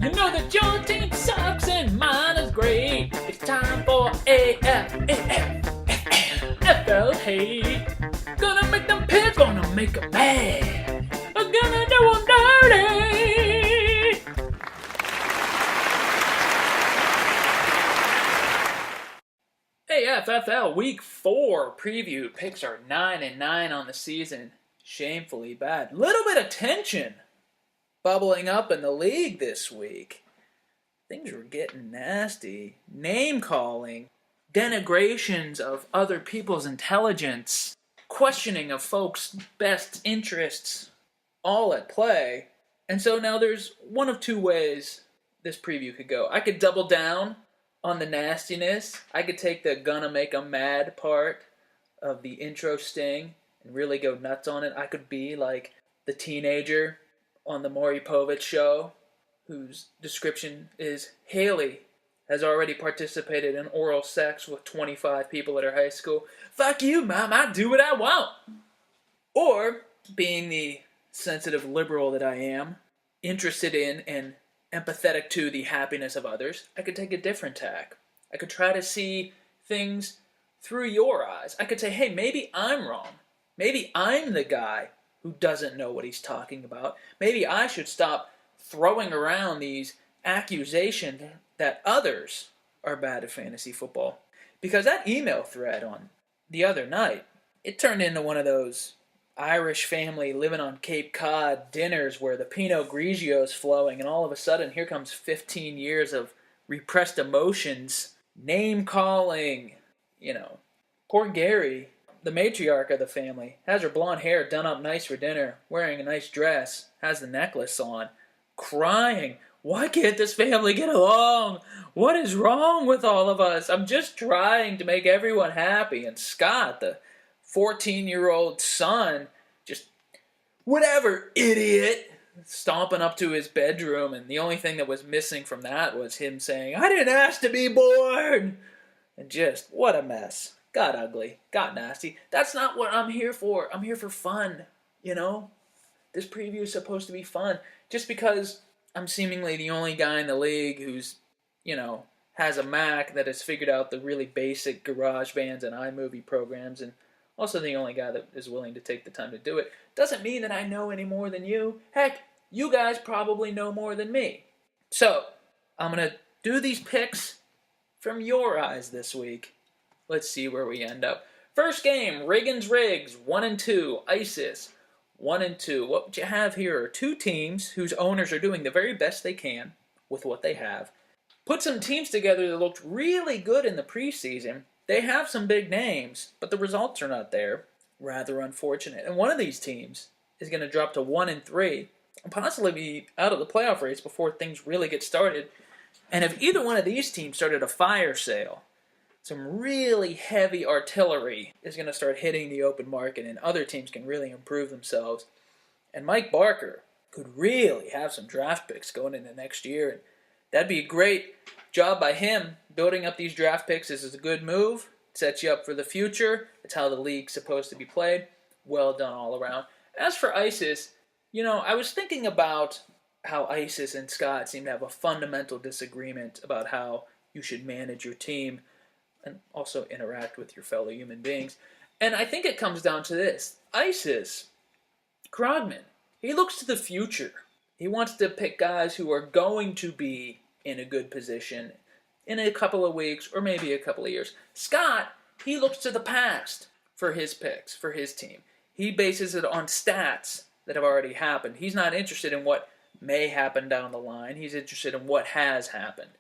You know that your team sucks and mine is great. It's time for AFFL hate. Gonna make them pits, gonna make them mad. I'm gonna do them dirty. AFFL Week 4 preview. Picks are 9-9 on the season. Shamefully bad. Little bit of tension bubbling up in the league this week. Things were getting nasty. Name calling, denigrations of other people's intelligence, questioning of folks' best interests, all at play. And so now there's one of two ways this preview could go. I could double down on the nastiness. I could take the gonna make 'em mad part of the intro sting and really go nuts on it. I could be like the teenager on the Maury Povich show, whose description is Haley has already participated in oral sex with 25 people at her high school. Fuck you, Mom, I do what I want. Or, being the sensitive liberal that I am, interested in and empathetic to the happiness of others, I could take a different tack. I could try to see things through your eyes. I could say, hey, maybe I'm wrong. Maybe I'm the guy who doesn't know what he's talking about. Maybe I should stop throwing around these accusations that others are bad at fantasy football. Because that email thread on the other night, it turned into one of those Irish family living on Cape Cod dinners where the Pinot Grigio is flowing, and all of a sudden here comes 15 years of repressed emotions, name calling. Poor Gary, the matriarch of the family, has her blonde hair done up nice for dinner, wearing a nice dress, has the necklace on, crying. Why can't this family get along? What is wrong with all of us? I'm just trying to make everyone happy. And Scott, the 14-year-old son, just whatever, idiot, stomping up to his bedroom, and the only thing that was missing from that was him saying, I didn't ask to be born. And just, what a mess. Got ugly, got nasty. That's not what I'm here for. I'm here for fun, This preview is supposed to be fun. Just because I'm seemingly the only guy in the league who's, has a Mac that has figured out the really basic GarageBands and iMovie programs, and also the only guy that is willing to take the time to do it, doesn't mean that I know any more than you. Heck, you guys probably know more than me. So, I'm going to do these picks from your eyes this week. Let's see where we end up. First game, Riggins Riggs, 1-2. ISIS, 1-2. What you have here are two teams whose owners are doing the very best they can with what they have. Put some teams together that looked really good in the preseason. They have some big names, but the results are not there. Rather unfortunate. And one of these teams is going to drop to 1-3 and possibly be out of the playoff race before things really get started. And if either one of these teams started a fire sale, some really heavy artillery is going to start hitting the open market, and other teams can really improve themselves. And Mike Barker could really have some draft picks going into next year, and that'd be a great job by him. Building up these draft picks is a good move. It sets you up for the future. It's how the league's supposed to be played. Well done all around. As for ISIS, I was thinking about how ISIS and Scott seem to have a fundamental disagreement about how you should manage your team and also interact with your fellow human beings. And I think it comes down to this. ISIS, Krogman, he looks to the future. He wants to pick guys who are going to be in a good position in a couple of weeks or maybe a couple of years. Scott, he looks to the past for his picks, for his team. He bases it on stats that have already happened. He's not interested in what may happen down the line. He's interested in what has happened.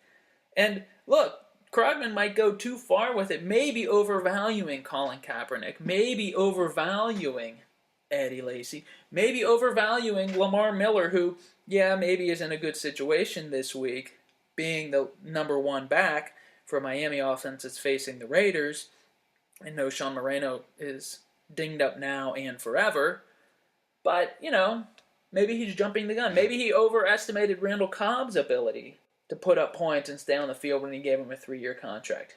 And look, Krogman might go too far with it, maybe overvaluing Colin Kaepernick, maybe overvaluing Eddie Lacy, maybe overvaluing Lamar Miller, who, maybe is in a good situation this week, being the number one back for Miami offense that's facing the Raiders. I know Sean Moreno is dinged up now and forever, but, maybe he's jumping the gun. Maybe he overestimated Randall Cobb's ability to put up points and stay on the field when he gave him a 3-year contract.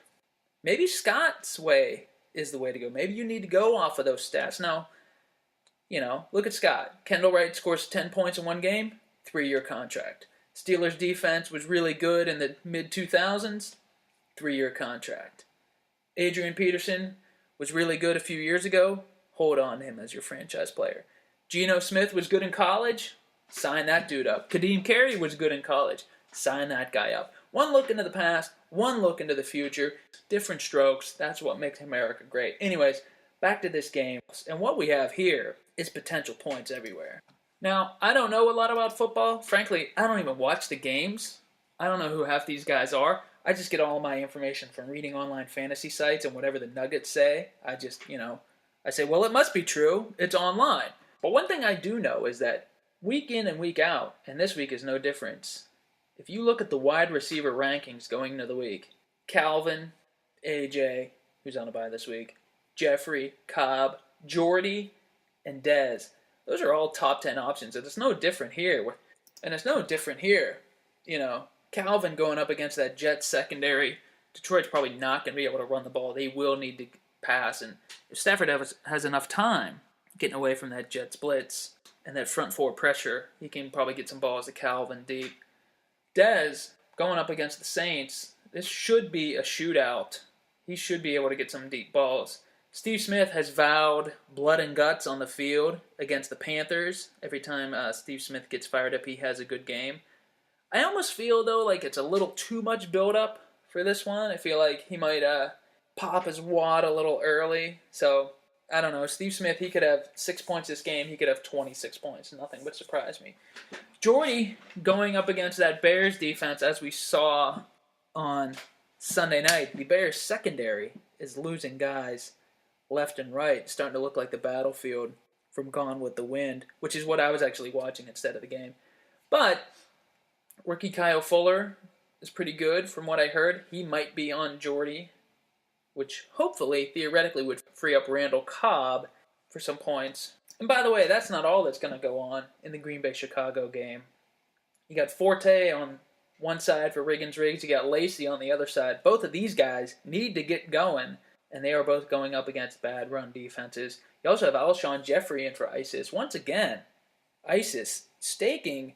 Maybe Scott's way is the way to go. Maybe you need to go off of those stats. Now, look at Scott. Kendall Wright scores 10 points in one game, 3-year contract. Steelers defense was really good in the mid-2000s, 3-year contract. Adrian Peterson was really good a few years ago, hold on to him as your franchise player. Geno Smith was good in college, sign that dude up. Kadeem Carey was good in college, sign that guy up. One look into the past, one look into the future, different strokes, that's what makes America great. Anyways, back to this game, and what we have here is potential points everywhere. Now, I don't know a lot about football. Frankly, I don't even watch the games. I don't know who half these guys are. I just get all my information from reading online fantasy sites and whatever the Nuggets say. I just, I say, well, it must be true. It's online. But one thing I do know is that week in and week out, and this week is no difference, if you look at the wide receiver rankings going into the week, Calvin, AJ, who's on a bye this week, Jeffrey, Cobb, Jordy, and Dez. Those are all top 10 options, and it's no different here. Calvin going up against that Jets secondary. Detroit's probably not going to be able to run the ball. They will need to pass, and if Stafford has enough time getting away from that Jets blitz and that front four pressure, he can probably get some balls to Calvin deep. Dez going up against the Saints, this should be a shootout. He should be able to get some deep balls. Steve Smith has vowed blood and guts on the field against the Panthers. Every time Steve Smith gets fired up, he has a good game. I almost feel, though, like it's a little too much build-up for this one. I feel like he might pop his wad a little early. So, I don't know. Steve Smith, he could have 6 points this game. He could have 26 points. Nothing would surprise me. Jordy going up against that Bears defense, as we saw on Sunday night. The Bears secondary is losing guys left and right, starting to look like the battlefield from Gone with the Wind, which is what I was actually watching instead of the game. But rookie Kyle Fuller is pretty good from what I heard. He might be on Jordy, which hopefully, theoretically, would free up Randall Cobb for some points. And by the way, that's not all that's going to go on in the Green Bay-Chicago game. You got Forte on one side for Riggins-Riggs. You got Lacey on the other side. Both of these guys need to get going, and they are both going up against bad run defenses. You also have Alshon Jeffrey in for ISIS. Once again, ISIS staking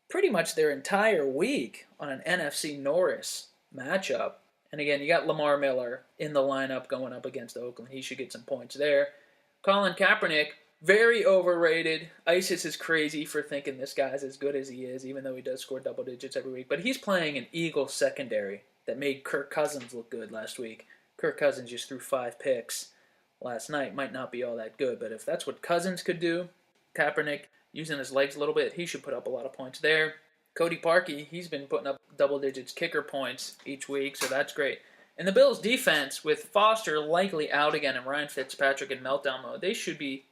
pretty much their entire week on an NFC Norris matchup. And again, you got Lamar Miller in the lineup going up against Oakland. He should get some points there. Colin Kaepernick, very overrated. ISIS is crazy for thinking this guy's as good as he is, even though he does score double digits every week. But he's playing an Eagles secondary that made Kirk Cousins look good last week. Kirk Cousins just threw 5 picks last night. Might not be all that good, but if that's what Cousins could do, Kaepernick using his legs a little bit, he should put up a lot of points there. Cody Parkey, he's been putting up double digits kicker points each week, so that's great. And the Bills' defense, with Foster likely out again and Ryan Fitzpatrick in meltdown mode, they should be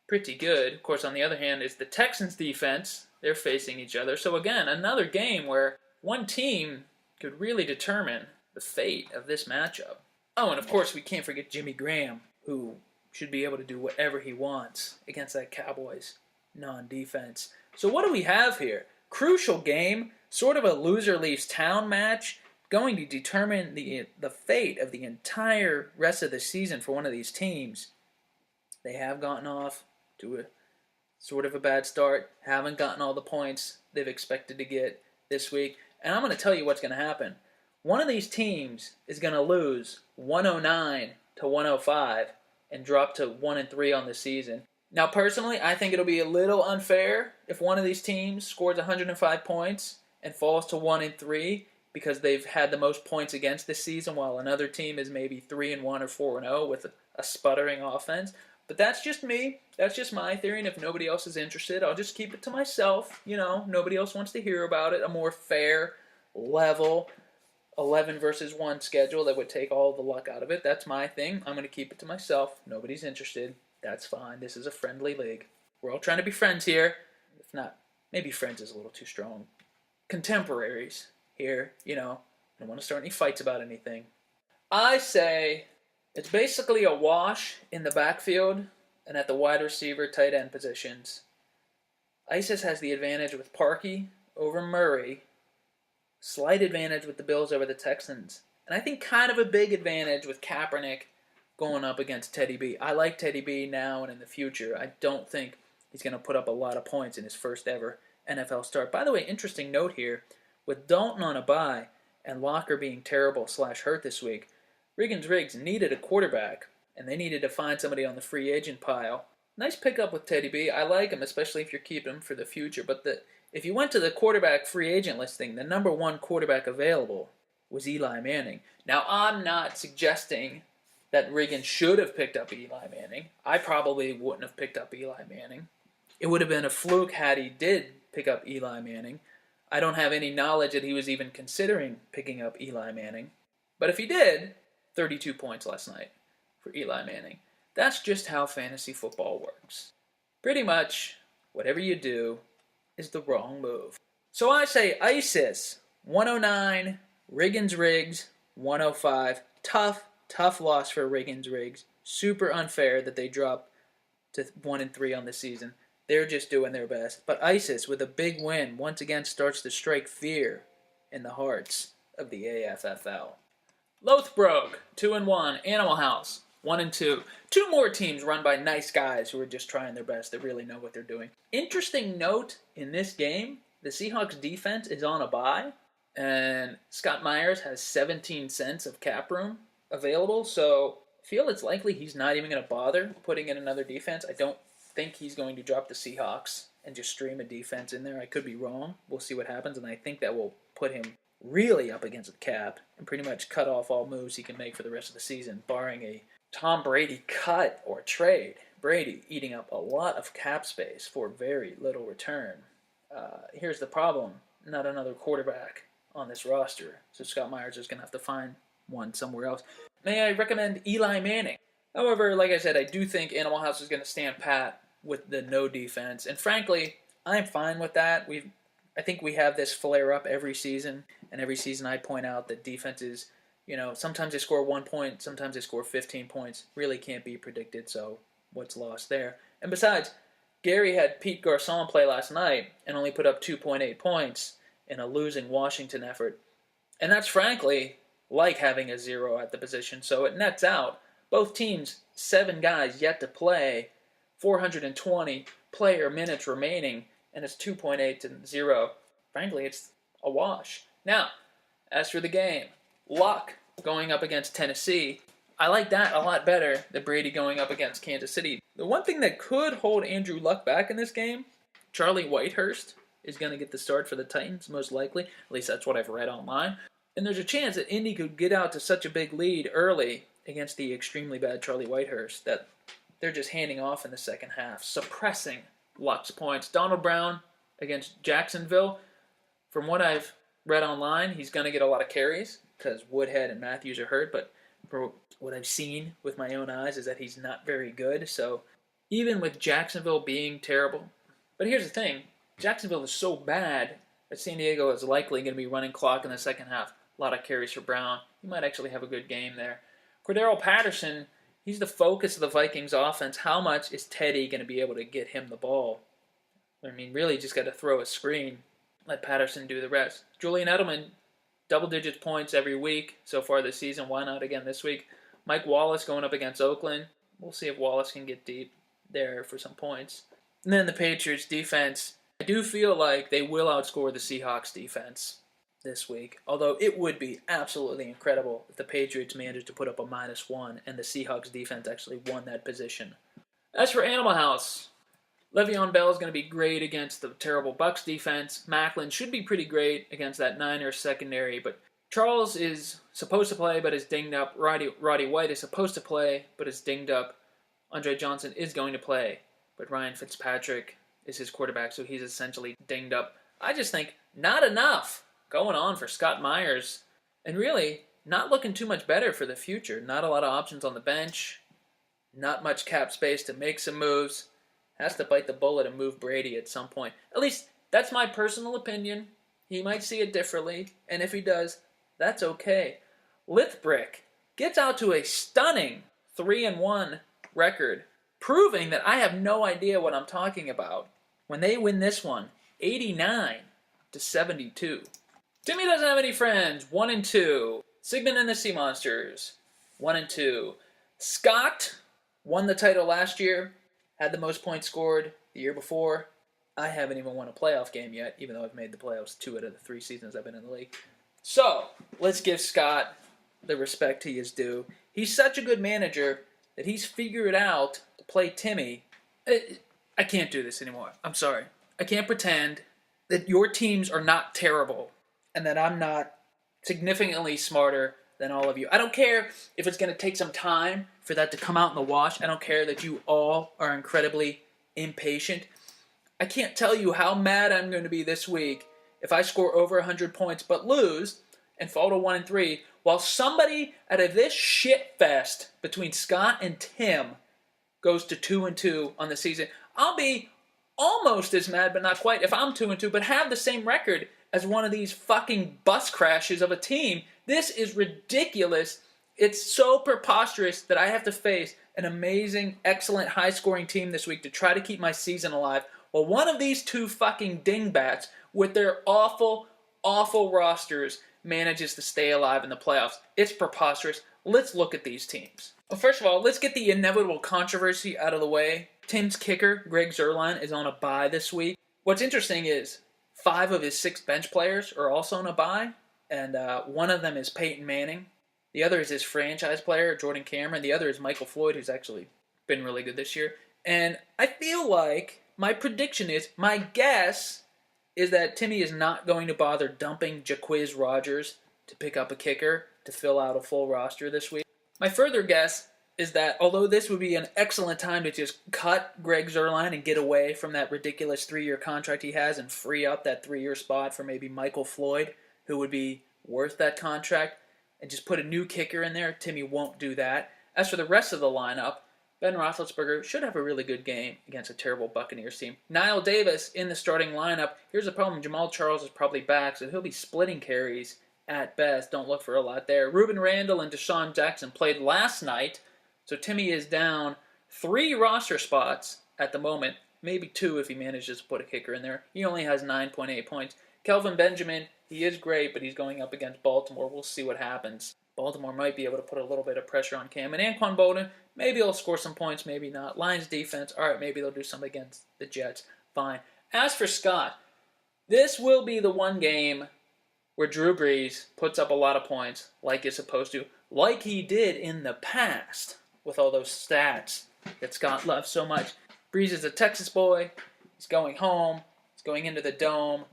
pretty good. Of course, on the other hand, is the Texans' defense. They're facing each other. So again, another game where one team could really determine the fate of this matchup. Oh, and of course, we can't forget Jimmy Graham, who should be able to do whatever he wants against that Cowboys non-defense. So what do we have here? Crucial game, sort of a loser leaves town match, going to determine the fate of the entire rest of the season for one of these teams. They have gotten off to a sort of a bad start, haven't gotten all the points they've expected to get this week, and I'm going to tell you what's going to happen. One of these teams is going to lose 109 to 105 and drop to 1-3 on the season. Now, personally, I think it'll be a little unfair if one of these teams scores 105 points and falls to 1-3 because they've had the most points against this season, while another team is maybe 3-1 or 4-0 with a sputtering offense. But that's just me. That's just my theory, and if nobody else is interested, I'll just keep it to myself. Nobody else wants to hear about it. A more fair, level 11 versus 1 schedule that would take all the luck out of it. That's my thing. I'm going to keep it to myself. Nobody's interested. That's fine. This is a friendly league. We're all trying to be friends here. If not, maybe friends is a little too strong. Contemporaries here, I don't want to start any fights about anything. I say it's basically a wash in the backfield and at the wide receiver, tight end positions. ISIS has the advantage with Parkey over Murray. Slight advantage with the Bills over the Texans. And I think kind of a big advantage with Kaepernick going up against Teddy B. I like Teddy B now and in the future. I don't think he's going to put up a lot of points in his first ever NFL start. By the way, interesting note here, with Dalton on a bye and Locker being terrible / hurt this week, Riggins-Riggs needed a quarterback, and they needed to find somebody on the free agent pile. Nice pickup with Teddy B. I like him, especially if you're keeping him for the future. But if you went to the quarterback free agent listing, the number one quarterback available was Eli Manning. Now, I'm not suggesting that Riggins should have picked up Eli Manning. I probably wouldn't have picked up Eli Manning. It would have been a fluke had he did pick up Eli Manning. I don't have any knowledge that he was even considering picking up Eli Manning. But if he did, 32 points last night for Eli Manning. That's just how fantasy football works. Pretty much, whatever you do is the wrong move. So I say ISIS, 109, Riggins-Riggs, 105. Tough loss for Riggins-Riggs. Super unfair that they dropped to 1-3 on the season. They're just doing their best. But ISIS, with a big win, once again starts to strike fear in the hearts of the AFFL. Lothbrok, 2-1. Animal House, 1-2. Two more teams run by nice guys who are just trying their best, that really know what they're doing. Interesting note in this game, the Seahawks defense is on a bye, and Scott Myers has 17 cents of cap room available, so I feel it's likely he's not even going to bother putting in another defense. I don't think he's going to drop the Seahawks and just stream a defense in there. I could be wrong. We'll see what happens, and I think that will put him really up against the cap and pretty much cut off all moves he can make for the rest of the season, barring a Tom Brady cut or trade. Brady eating up a lot of cap space for very little return. Here's the problem. Not another quarterback on this roster, so Scott Myers is going to have to find one somewhere else. May I recommend Eli Manning? However, like I said, I do think Animal House is going to stand pat with the no defense, and frankly, I'm fine with that. I think we have this flare up every season, and every season I point out that defenses, sometimes they score 1 point, sometimes they score 15 points. Really can't be predicted, so what's lost there? And besides, Gary had Pete Garçon play last night and only put up 2.8 points in a losing Washington effort. And that's frankly like having a zero at the position, so it nets out. Both teams, 7 guys yet to play, 420 player minutes remaining, and it's 2.8 to 0. Frankly, it's a wash. Now, as for the game, Luck going up against Tennessee, I like that a lot better than Brady going up against Kansas City. The one thing that could hold Andrew Luck back in this game, Charlie Whitehurst is going to get the start for the Titans, most likely. At least that's what I've read online. And there's a chance that Indy could get out to such a big lead early against the extremely bad Charlie Whitehurst that they're just handing off in the second half, suppressing Luck's points. Donald Brown against Jacksonville, from what I've read online, he's going to get a lot of carries because Woodhead and Matthews are hurt, but for what I've seen with my own eyes is that he's not very good. So even with Jacksonville being terrible, but here's the thing, Jacksonville is so bad that San Diego is likely going to be running clock in the second half. A lot of carries for Brown. He might actually have a good game there. Cordero Patterson, he's the focus of the Vikings offense. How much is Teddy going to be able to get him the ball? I mean, really just got to throw a screen. Let Patterson do the rest. Julian Edelman, double-digit points every week so far this season. Why not again this week? Mike Wallace going up against Oakland. We'll see if Wallace can get deep there for some points. And then the Patriots defense. I do feel like they will outscore the Seahawks defense this week. Although it would be absolutely incredible if the Patriots managed to put up a -1 and the Seahawks defense actually won that position. As for Animal House, Le'Veon Bell is going to be great against the terrible Bucs defense. Macklin should be pretty great against that Niners secondary, but Charles is supposed to play but is dinged up. Roddy White is supposed to play but is dinged up. Andre Johnson is going to play, but Ryan Fitzpatrick is his quarterback, so he's essentially dinged up. I just think not enough going on for Scott Myers, and really not looking too much better for the future. Not a lot of options on the bench, not much cap space to make some moves. Has to bite the bullet and move Brady at some point. At least that's my personal opinion. He might see it differently, and if he does, that's okay. Lithbrick gets out to a stunning 3-1 record, proving that I have no idea what I'm talking about when they win this one, 89-72. Timmy doesn't have any friends, 1-2. Sigmund and the Sea Monsters, 1-2. Scott won the title last year, had the most points scored the year before. I haven't even won a playoff game yet, even though I've made the playoffs 2 out of the 3 seasons I've been in the league. So, let's give Scott the respect he is due. He's such a good manager that he's figured out to play Timmy. I can't do this anymore. I'm sorry. I can't pretend that your teams are not terrible and that I'm not significantly smarter than all of you. I don't care if it's going to take some time for that to come out in the wash. I don't care that you all are incredibly impatient. I can't tell you how mad I'm going to be this week if I score over 100 points but lose and fall to 1-3 while somebody out of this shit fest between Scott and Tim goes to 2-2 on the season. I'll be almost as mad, but not quite, if I'm 2-2, but have the same record as one of these fucking bus crashes of a team. This is ridiculous. It's so preposterous that I have to face an amazing, excellent, high-scoring team this week to try to keep my season alive. Well, one of these two fucking dingbats with their awful, awful rosters manages to stay alive in the playoffs. It's preposterous. Let's look at these teams. Well, first of all, let's get the inevitable controversy out of the way. Tim's kicker, Greg Zuerlein, is on a bye this week. What's interesting is 5 of his 6 bench players are also on a bye, and one of them is Peyton Manning. The other is his franchise player, Jordan Cameron. The other is Michael Floyd, who's actually been really good this year. And I feel like my guess is that Timmy is not going to bother dumping Jacquizz Rodgers to pick up a kicker to fill out a full roster this week. My further guess is that although this would be an excellent time to just cut Greg Zuerlein and get away from that ridiculous 3-year contract he has and free up that 3-year spot for maybe Michael Floyd, who would be worth that contract, and just put a new kicker in there, Timmy won't do that. As for the rest of the lineup, Ben Roethlisberger should have a really good game against a terrible Buccaneers team. Niall Davis in the starting lineup. Here's the problem. Jamal Charles is probably back, so he'll be splitting carries at best. Don't look for a lot there. Reuben Randall and Deshaun Jackson played last night, so Timmy is down 3 roster spots at the moment. Maybe 2 if he manages to put a kicker in there. He only has 9.8 points. Kelvin Benjamin, he is great, but he's going up against Baltimore. We'll see what happens. Baltimore might be able to put a little bit of pressure on Cam. And Anquan Bolden, maybe he'll score some points, maybe not. Lions defense, all right, maybe they'll do something against the Jets. Fine. As for Scott, this will be the one game where Drew Brees puts up a lot of points like he's supposed to, like he did in the past with all those stats that Scott loves so much. Brees is a Texas boy. He's going home. He's going into the Dome.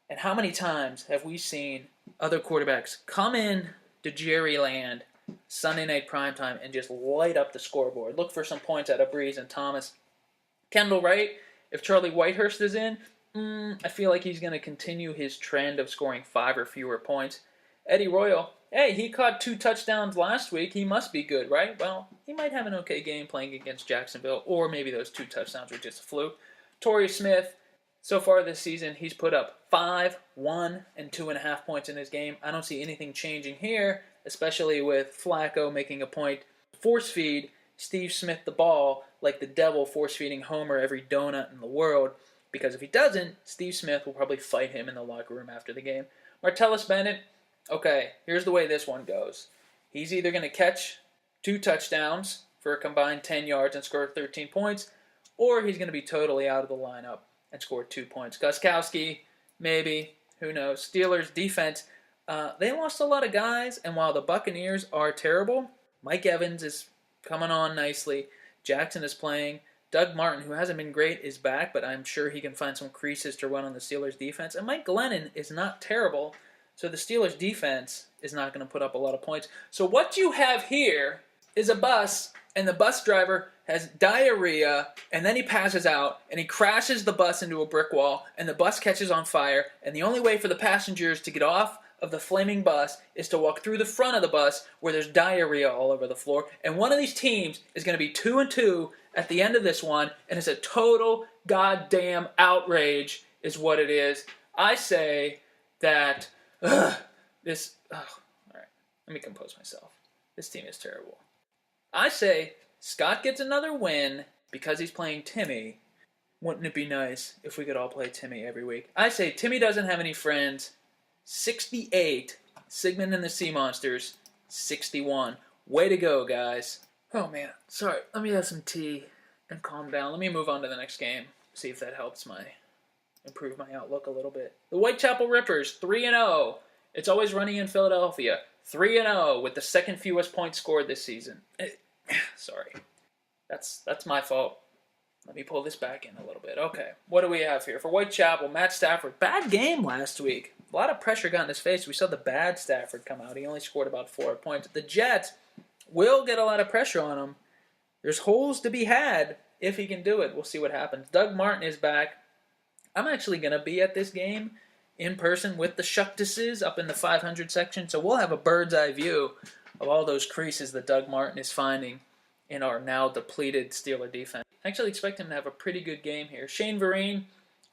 And how many times have we seen other quarterbacks come in to Jerryland Sunday night primetime and just light up the scoreboard? Look for some points out of Brees and Thomas. Kendall Wright, if Charlie Whitehurst is in, I feel like he's going to continue his trend of scoring 5 or fewer points. Eddie Royal, hey, he caught 2 touchdowns last week. He must be good, right? Well, he might have an okay game playing against Jacksonville, or maybe those 2 touchdowns were just a fluke. Torrey Smith, so far this season, he's put up 5, 1, and 2.5 points in his game. I don't see anything changing here, especially with Flacco making a point. Force feed Steve Smith the ball like the devil force feeding Homer every donut in the world, because if he doesn't, Steve Smith will probably fight him in the locker room after the game. Martellus Bennett, okay, here's the way this one goes. He's either going to catch 2 touchdowns for a combined 10 yards and score 13 points, or he's going to be totally out of the lineup and score 2 points. Gostkowski, maybe, who knows. Steelers defense, they lost a lot of guys, and while the Buccaneers are terrible, Mike Evans is coming on nicely. Jackson is playing. Doug Martin, who hasn't been great, is back, but I'm sure he can find some creases to run on the Steelers defense. And Mike Glennon is not terrible, so the Steelers defense is not going to put up a lot of points. So what you have here is a bus, and the bus driver has diarrhea, and then he passes out, and he crashes the bus into a brick wall, and the bus catches on fire, and the only way for the passengers to get off of the flaming bus is to walk through the front of the bus where there's diarrhea all over the floor, and one of these teams is going to be 2-2 at the end of this one, and it's a total goddamn outrage is what it is. I say that, all right, let me compose myself. This team is terrible. I say Scott gets another win because he's playing Timmy. Wouldn't it be nice if we could all play Timmy every week? I say Timmy doesn't have any friends. 68. Sigmund and the Sea Monsters, 61. Way to go, guys. Oh, man. Sorry. Let me have some tea and calm down. Let me move on to the next game. See if that helps my improve my outlook a little bit. The Whitechapel Rippers, 3-0. It's always running in Philadelphia. 3-0 with the second fewest points scored this season. Sorry. That's my fault. Let me pull this back in a little bit. Okay, what do we have here? For Whitechapel, Matt Stafford. Bad game last week. A lot of pressure got in his face. We saw the bad Stafford come out. He only scored about 4 points. The Jets will get a lot of pressure on him. There's holes to be had if he can do it. We'll see what happens. Doug Martin is back. I'm actually going to be at this game in person with the Shucktises up in the 500 section, so we'll have a bird's eye view of all those creases that Doug Martin is finding in our now depleted Steeler defense. I actually expect him to have a pretty good game here. Shane Vereen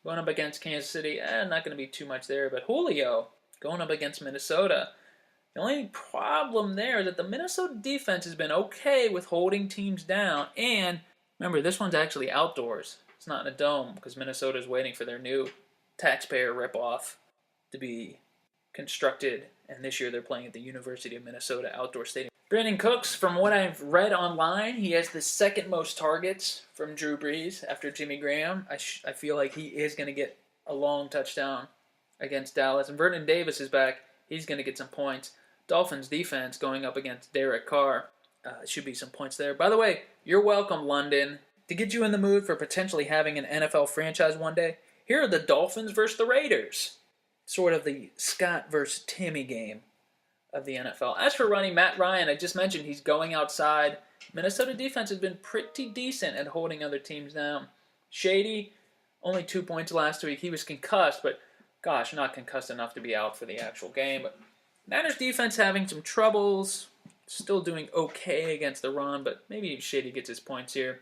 going up against Kansas City. Not going to be too much there, but Julio going up against Minnesota. The only problem there is that the Minnesota defense has been okay with holding teams down, and remember, this one's actually outdoors. It's not in a dome because Minnesota's waiting for their new taxpayer ripoff to be constructed, and this year they're playing at the University of Minnesota Outdoor Stadium. Brandon Cooks, from what I've read online, he has the second most targets from Drew Brees after Jimmy Graham. I feel like he is going to get a long touchdown against Dallas. And Vernon Davis is back. He's going to get some points. Dolphins defense going up against Derek Carr. Should be some points there. By the way, you're welcome, London. To get you in the mood for potentially having an NFL franchise one day, here are the Dolphins versus the Raiders. Sort of the Scott versus Timmy game of the NFL. As for running, Matt Ryan, I just mentioned he's going outside. Minnesota defense has been pretty decent at holding other teams down. Shady, only 2 points last week. He was concussed, but gosh, not concussed enough to be out for the actual game. But Niners defense having some troubles. Still doing okay against the run, but maybe Shady gets his points here.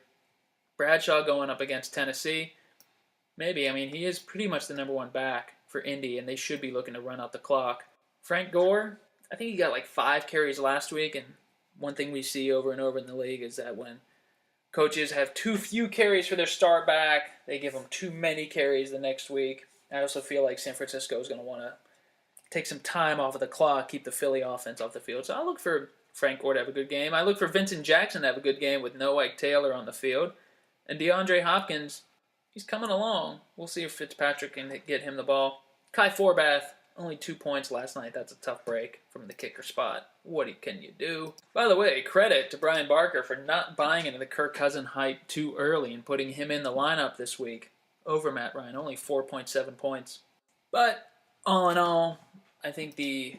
Bradshaw going up against Tennessee. Maybe. I mean, he is pretty much the number one back for Indy, and they should be looking to run out the clock. Frank Gore, I think he got like 5 carries last week, and one thing we see over and over in the league is that when coaches have too few carries for their star back, they give them too many carries the next week. I also feel like San Francisco is going to want to take some time off of the clock, keep the Philly offense off the field. So I'll look for Frank Gore to have a good game. I look for Vincent Jackson to have a good game with no Ike Taylor on the field. And DeAndre Hopkins, he's coming along. We'll see if Fitzpatrick can get him the ball. Kai Forbath, only 2 points last night. That's a tough break from the kicker spot. What can you do? By the way, credit to Brian Barker for not buying into the Kirk Cousins hype too early and putting him in the lineup this week over Matt Ryan. Only 4.7 points. But all in all, I think the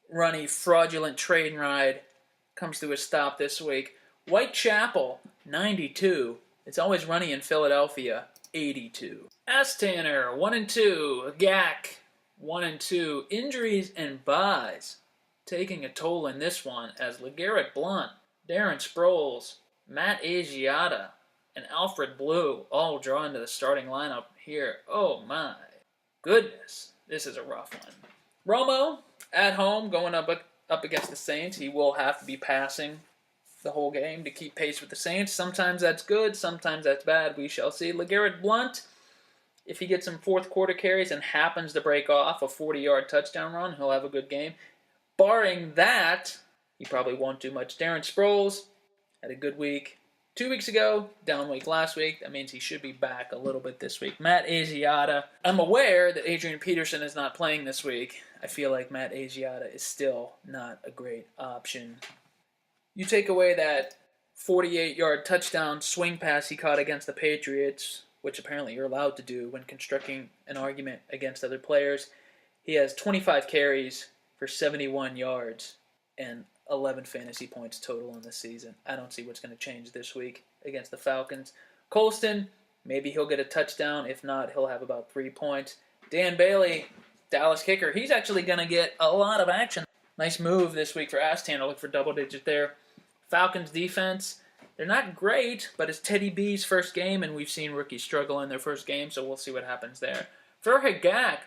runny, fraudulent train ride comes to a stop this week. Whitechapel, 92. It's always runny in Philadelphia, 82. S. Tanner, 1-2. Gak, 1-2. Injuries and buys taking a toll in this one as LeGarrette Blount, Darren Sproles, Matt Asiata, and Alfred Blue all draw into the starting lineup here. Oh my goodness, this is a rough one. Romo, at home, going up against the Saints. He will have to be passing the whole game to keep pace with the Saints. Sometimes that's good, sometimes that's bad. We shall see. LeGarrette Blount, if he gets some fourth quarter carries and happens to break off a 40-yard touchdown run, he'll have a good game. Barring that, he probably won't do much. Darren Sproles had a good week 2 weeks ago, down week last week. That means he should be back a little bit this week. Matt Asiata, I'm aware that Adrian Peterson is not playing this week. I feel like Matt Asiata is still not a great option. You take away that 48-yard touchdown swing pass he caught against the Patriots, which apparently you're allowed to do when constructing an argument against other players. He has 25 carries for 71 yards and 11 fantasy points total on this season. I don't see what's going to change this week against the Falcons. Colston, maybe he'll get a touchdown. If not, he'll have about 3 points. Dan Bailey, Dallas kicker, he's actually going to get a lot of action. Nice move this week for Astan. Look for double digit there. Falcons defense, they're not great, but it's Teddy B's first game, and we've seen rookies struggle in their first game, so we'll see what happens there. For Hagak,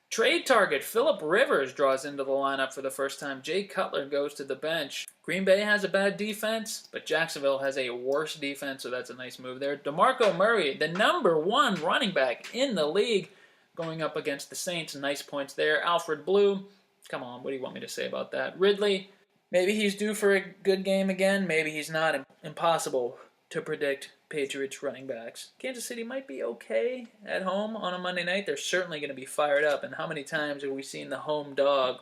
trade target Phillip Rivers draws into the lineup for the first time. Jay Cutler goes to the bench. Green Bay has a bad defense, but Jacksonville has a worse defense, so that's a nice move there. DeMarco Murray, the number 1 running back in the league, going up against the Saints. Nice points there. Alfred Blue, come on, what do you want me to say about that? Ridley, maybe he's due for a good game again. Maybe he's not. Impossible to predict Patriots running backs. Kansas City might be okay at home on a Monday night. They're certainly going to be fired up. And how many times have we seen the home dog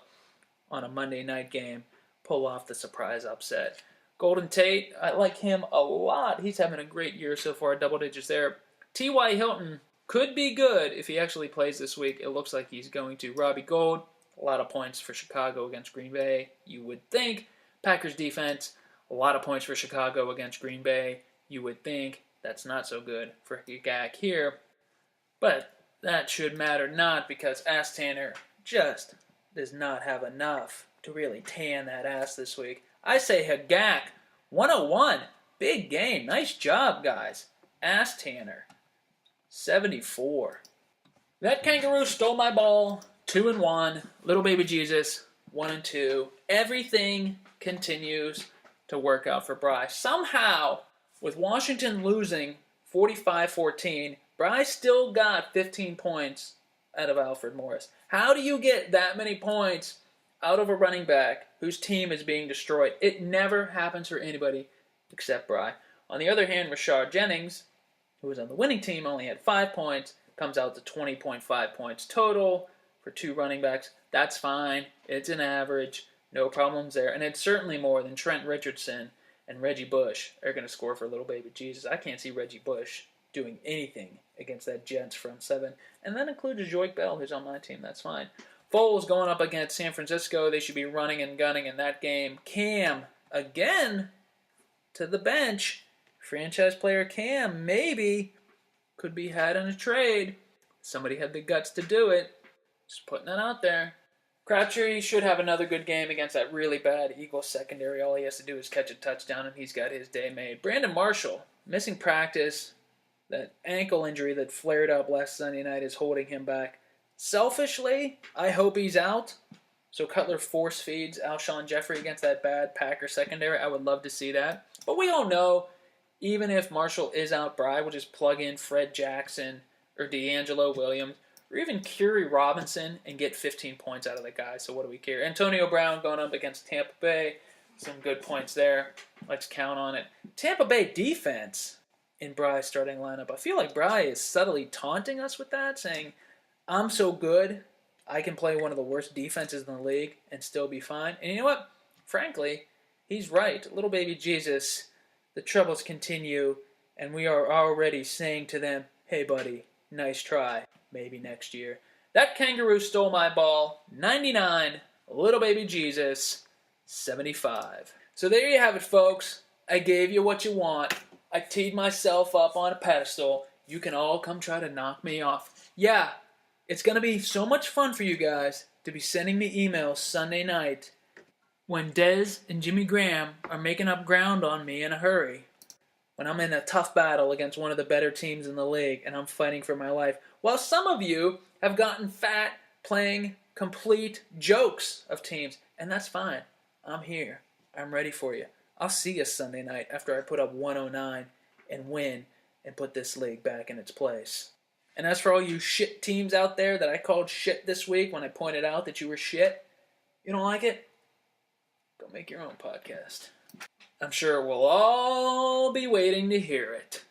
on a Monday night game pull off the surprise upset? Golden Tate, I like him a lot. He's having a great year so far, double digits there. T.Y. Hilton could be good if he actually plays this week. It looks like he's going to. Robbie Gould, a lot of points for Chicago against Green Bay, you would think. Packers defense, a lot of points for Chicago against Green Bay. You would think. That's not so good for Gak here. But that should matter not, because Ass Tanner just does not have enough to really tan that ass this week. I say Hagak, 101. Big game. Nice job, guys. Ass Tanner, 74. That kangaroo stole my ball, 2-1. Little baby Jesus, 1-2. Everything continues to work out for Bry. Somehow, with Washington losing 45-14, Bry still got 15 points out of Alfred Morris. How do you get that many points out of a running back whose team is being destroyed? It never happens for anybody except Bry. On the other hand, Rashard Jennings, who was on the winning team, only had 5 points, comes out to 20.5 points total for 2 running backs. That's fine. It's an average. No problems there. And it's certainly more than Trent Richardson and Reggie Bush are going to score for little baby Jesus. I can't see Reggie Bush doing anything against that Jets front seven. And that includes Joik Bell, who's on my team. That's fine. Foles going up against San Francisco. They should be running and gunning in that game. Cam, again, to the bench. Franchise player Cam, maybe, could be had in a trade. Somebody had the guts to do it. Just putting that out there. Crabtree should have another good game against that really bad Eagles secondary. All he has to do is catch a touchdown, and he's got his day made. Brandon Marshall, missing practice. That ankle injury that flared up last Sunday night is holding him back. Selfishly, I hope he's out, so Cutler force feeds Alshon Jeffrey against that bad Packer secondary. I would love to see that. But we all know, even if Marshall is out, Bry will just plug in Fred Jackson or D'Angelo Williams, or even Curry Robinson, and get 15 points out of the guy. So what do we care? Antonio Brown going up against Tampa Bay. Some good points there. Let's count on it. Tampa Bay defense in Bry's starting lineup. I feel like Bry is subtly taunting us with that, saying, I'm so good, I can play one of the worst defenses in the league and still be fine. And you know what? Frankly, he's right. Little baby Jesus, the troubles continue, and we are already saying to them, hey buddy, nice try. Maybe next year. That kangaroo stole my ball. 99. Little baby Jesus. 75. So there you have it, folks. I gave you what you want. I teed myself up on a pedestal. You can all come try to knock me off. Yeah, it's going to be so much fun for you guys to be sending me emails Sunday night when Dez and Jimmy Graham are making up ground on me in a hurry. When I'm in a tough battle against one of the better teams in the league and I'm fighting for my life. While some of you have gotten fat playing complete jokes of teams. And that's fine. I'm here. I'm ready for you. I'll see you Sunday night after I put up 109 and win and put this league back in its place. And as for all you shit teams out there that I called shit this week when I pointed out that you were shit, you don't like it? Go make your own podcast. I'm sure we'll all be waiting to hear it.